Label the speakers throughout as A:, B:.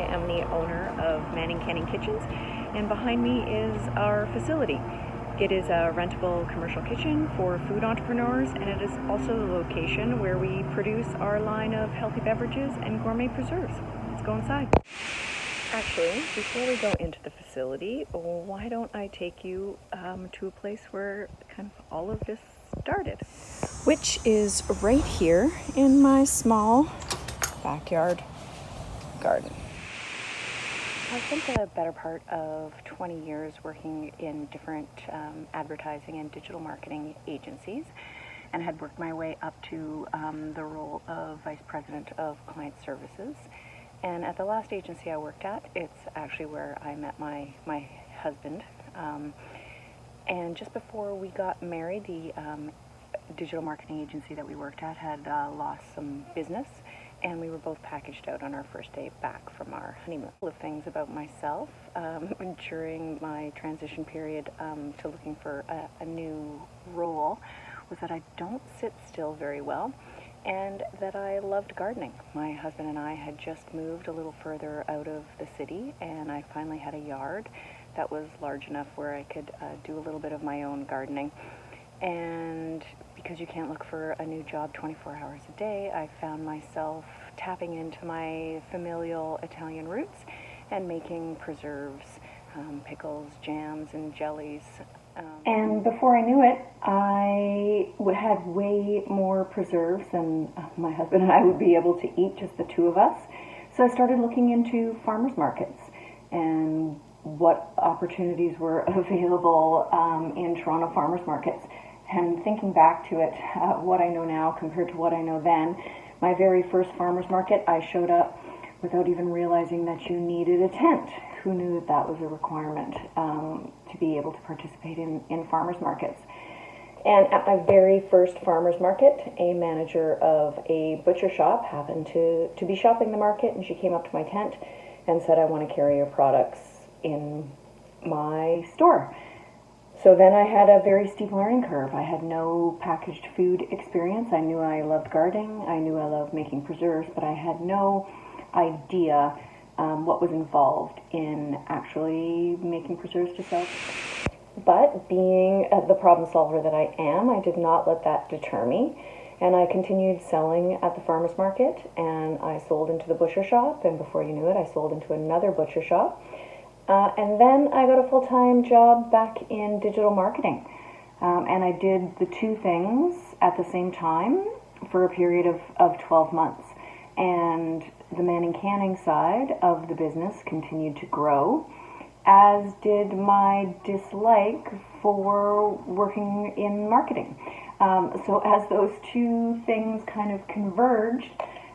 A: am the owner of Manning Canning Kitchens, and behind me is our facility. It is a rentable commercial kitchen for food entrepreneurs, and it is also the location where we produce our line of healthy beverages and gourmet preserves. Let's go inside. Actually, before we go into the facility, why don't I take you to a place where kind of all of this started, which is right here in my small backyard garden. I've spent the better part of 20 years working in different advertising and digital marketing agencies, and had worked my way up to the role of Vice President of Client Services. And at the last agency I worked at, it's actually where I met my husband. And just before we got married, the digital marketing agency that we worked at had lost some business, and we were both packaged out on our first day back from our honeymoon. A couple of things about myself during my transition period to looking for a new role was that I don't sit still very well, and that I loved gardening. My husband and I had just moved a little further out of the city, and I finally had a yard that was large enough where I could do a little bit of my own gardening. And because you can't look for a new job 24 hours a day, I found myself tapping into my familial Italian roots and making preserves, pickles, jams, and jellies. And before I knew it, I had way more preserves than my husband and I would be able to eat, just the two of us. So I started looking into farmers markets and what opportunities were available in Toronto farmers markets. And thinking back to it, what I know now compared to what I know then, my very first farmers market, I showed up without even realizing that you needed a tent. Who knew that that was a requirement to be able to participate in farmers markets? And at my very first farmers market, a manager of a butcher shop happened to be shopping the market, and she came up to my tent and said, "I want to carry your products in my store." So then I had a very steep learning curve. I had no packaged food experience. I knew I loved gardening. I knew I loved making preserves, but I had no idea what was involved in actually making preserves to sell. But being the problem solver that I am, I did not let that deter me. And I continued selling at the farmer's market, and I sold into the butcher shop, and before you knew it, I sold into another butcher shop. And then I got a full-time job back in digital marketing. And I did the two things at the same time for a period of 12 months. And the Manning Canning side of the business continued to grow, as did my dislike for working in marketing. So as those two things kind of converged,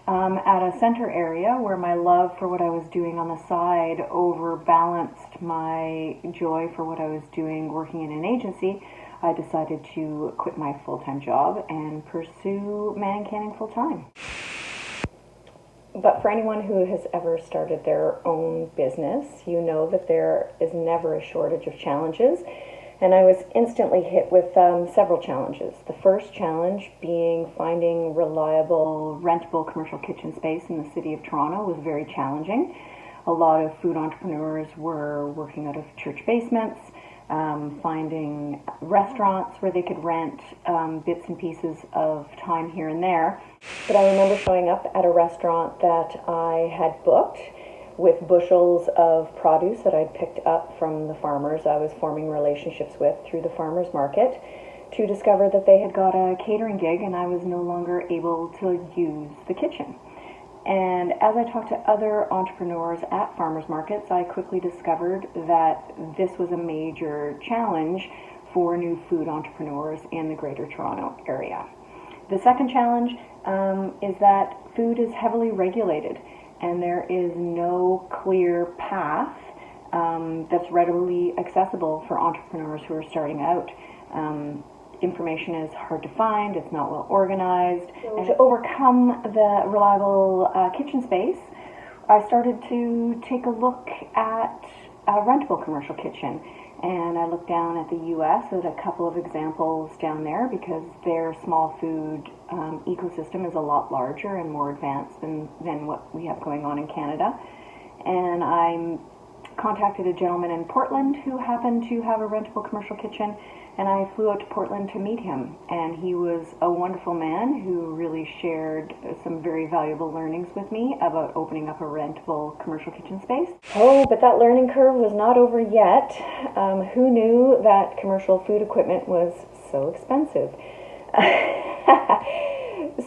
A: at a center area where my love for what I was doing on the side overbalanced my joy for what I was doing working in an agency, I decided to quit my full-time job and pursue Manning Canning full-time. But for anyone who has ever started their own business, you know that there is never a shortage of challenges. And I was instantly hit with several challenges. The first challenge being finding reliable, rentable commercial kitchen space in the city of Toronto was very challenging. A lot of food entrepreneurs were working out of church basements, finding restaurants where they could rent bits and pieces of time here and there. But I remember showing up at a restaurant that I had booked with bushels of produce that I'd picked up from the farmers I was forming relationships with through the farmers market, to discover that they had got a catering gig and I was no longer able to use the kitchen. And as I talked to other entrepreneurs at farmers markets, I quickly discovered that this was a major challenge for new food entrepreneurs in the Greater Toronto area. The second challenge is that food is heavily regulated, and there is no clear path that's readily accessible for entrepreneurs who are starting out. Information is hard to find, it's not well organized. And to overcome the reliable kitchen space, I started to take a look at a rentable commercial kitchen. And I looked down at the US at a couple of examples down there, because their small food ecosystem is a lot larger and more advanced than what we have going on in Canada. and I contacted a gentleman in Portland who happened to have a rentable commercial kitchen, and I flew out to Portland to meet him. And he was a wonderful man who really shared some very valuable learnings with me about opening up a rentable commercial kitchen space. Oh, but that learning curve was not over yet. Who knew that commercial food equipment was so expensive?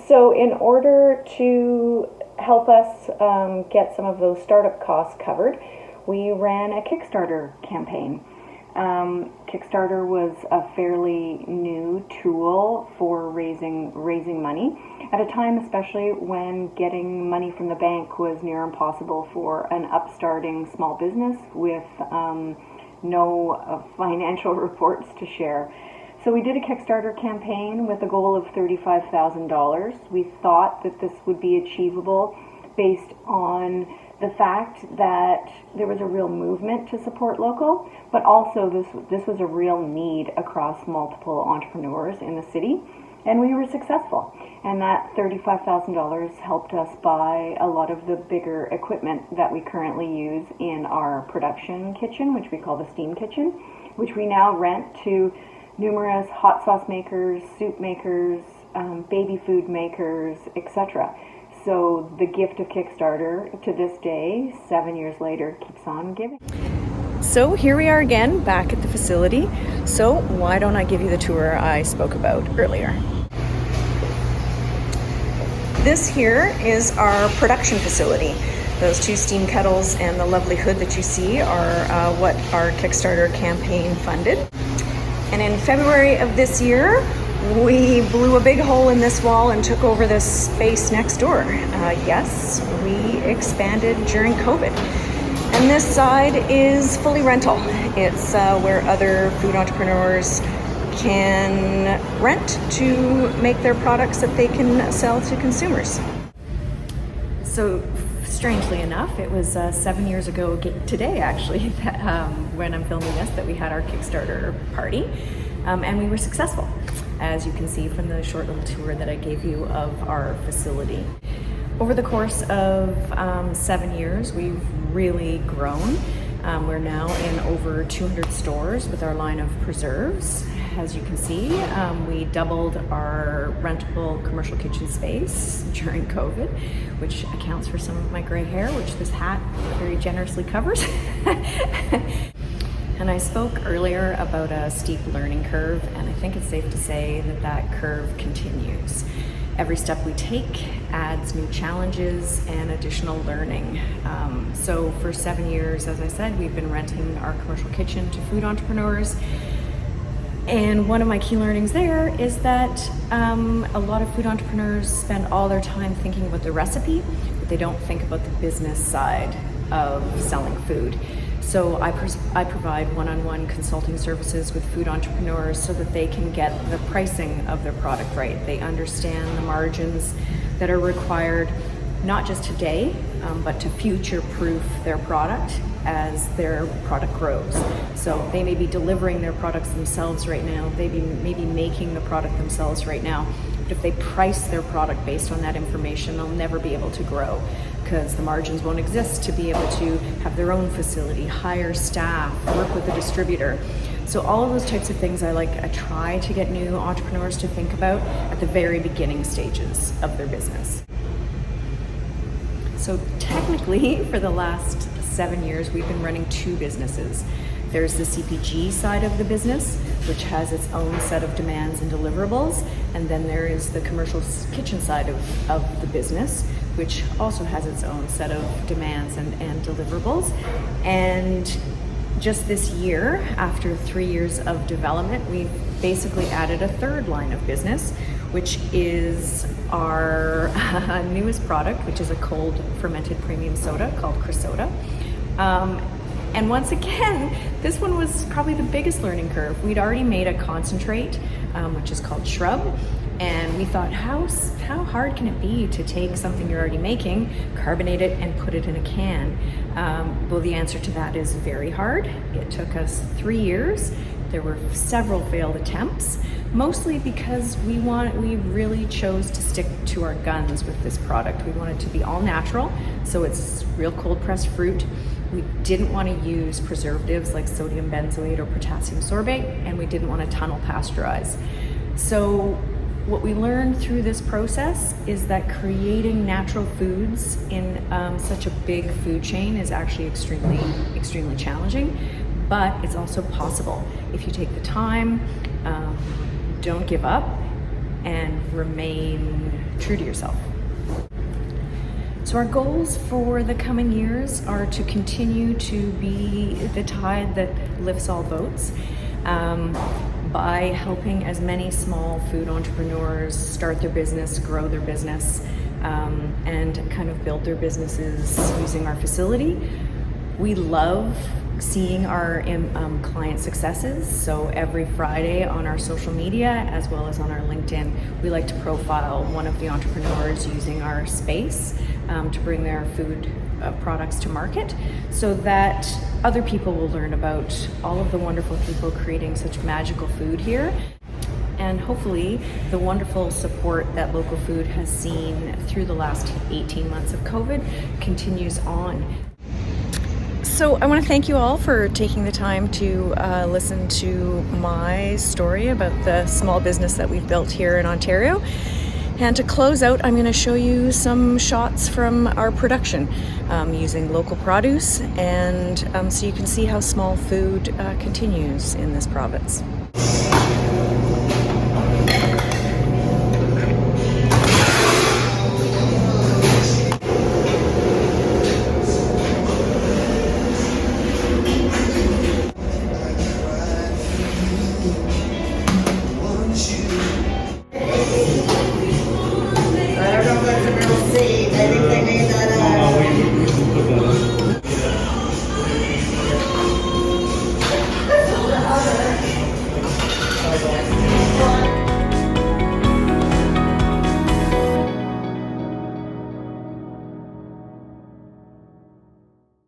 A: So in order to help us get some of those startup costs covered, we ran a Kickstarter campaign. Kickstarter was a fairly new tool for raising money at a time, especially when getting money from the bank was near impossible for an upstarting small business with no financial reports to share. So we did a Kickstarter campaign with a goal of $35,000. We thought that this would be achievable based on the fact that there was a real movement to support local, but also this was a real need across multiple entrepreneurs in the city, and we were successful. And that $35,000 helped us buy a lot of the bigger equipment that we currently use in our production kitchen, which we call the steam kitchen, which we now rent to numerous hot sauce makers, soup makers, baby food makers, etc. So the gift of Kickstarter to this day, 7 years later, keeps on giving. So here we are again, back at the facility. So why don't I give you the tour I spoke about earlier? This here is our production facility. Those two steam kettles and the lovely hood that you see are what our Kickstarter campaign funded. And in February of this year, we blew a big hole in this wall and took over this space next door. Yes, we expanded during COVID. And this side is fully rental. It's where other food entrepreneurs can rent to make their products that they can sell to consumers. So strangely enough, it was 7 years ago today, actually, that, when I'm filming this, that we had our Kickstarter party, and we were successful, as you can see from the short little tour that I gave you of our facility. Over the course of 7 years, we've really grown. We're now in over 200 stores with our line of preserves. As you can see, we doubled our rentable commercial kitchen space during COVID, which accounts for some of my gray hair, which this hat very generously covers. And I spoke earlier about a steep learning curve, and I think it's safe to say that that curve continues. Every step we take adds new challenges and additional learning. So for 7 years, as I said, we've been renting our commercial kitchen to food entrepreneurs. And one of my key learnings there is that a lot of food entrepreneurs spend all their time thinking about the recipe, but they don't think about the business side of selling food. So I provide one-on-one consulting services with food entrepreneurs so that they can get the pricing of their product right. They understand the margins that are required, not just today, but to future-proof their product as their product grows. So they may be delivering their products themselves right now, they may be making the product themselves right now, but if they price their product based on that information, they'll never be able to grow, because the margins won't exist to be able to have their own facility, hire staff, work with a distributor. So all of those types of things I try to get new entrepreneurs to think about at the very beginning stages of their business. So technically, for the last 7 years, we've been running two businesses. There's the CPG side of the business, which has its own set of demands and deliverables. And then there is the commercial kitchen side of the business, which also has its own set of demands and deliverables. And just this year, after 3 years of development, we've basically added a third line of business, which is our newest product, which is a cold fermented premium soda called Chris Soda. And once again, this one was probably the biggest learning curve. We'd already made a concentrate, which is called Shrub, and we thought, how hard can it be to take something you're already making, carbonate it, and put it in a can? Well, the answer to that is very hard. It took us 3 years
B: There were several failed attempts, mostly because we really chose to stick to our guns with this product. We wanted to be all natural, so it's real cold pressed fruit. We didn't want to use preservatives like sodium benzoate or potassium sorbate, and we didn't want to tunnel pasteurize. So what we learned through this process is that creating natural foods in such a big food chain is actually extremely challenging, but it's also possible if you take the time, don't give up, and remain true to yourself. So our goals for the coming years are to continue to be the tide that lifts all boats, by helping as many small food entrepreneurs start their business, grow their business, and kind of build their businesses using our facility. We love seeing our client successes, so every Friday on our social media as well as on our LinkedIn, we like to profile one of the entrepreneurs using our space to bring their food products to market, so that other people will learn about all of the wonderful people creating such magical food here. And hopefully the wonderful support that local food has seen through the last 18 months of COVID continues on. So I want to thank you all for taking the time to listen to my story about the small business that we've built here in Ontario. And to close out, I'm going to show you some shots from our production using local produce, and so you can see how small food continues in this province.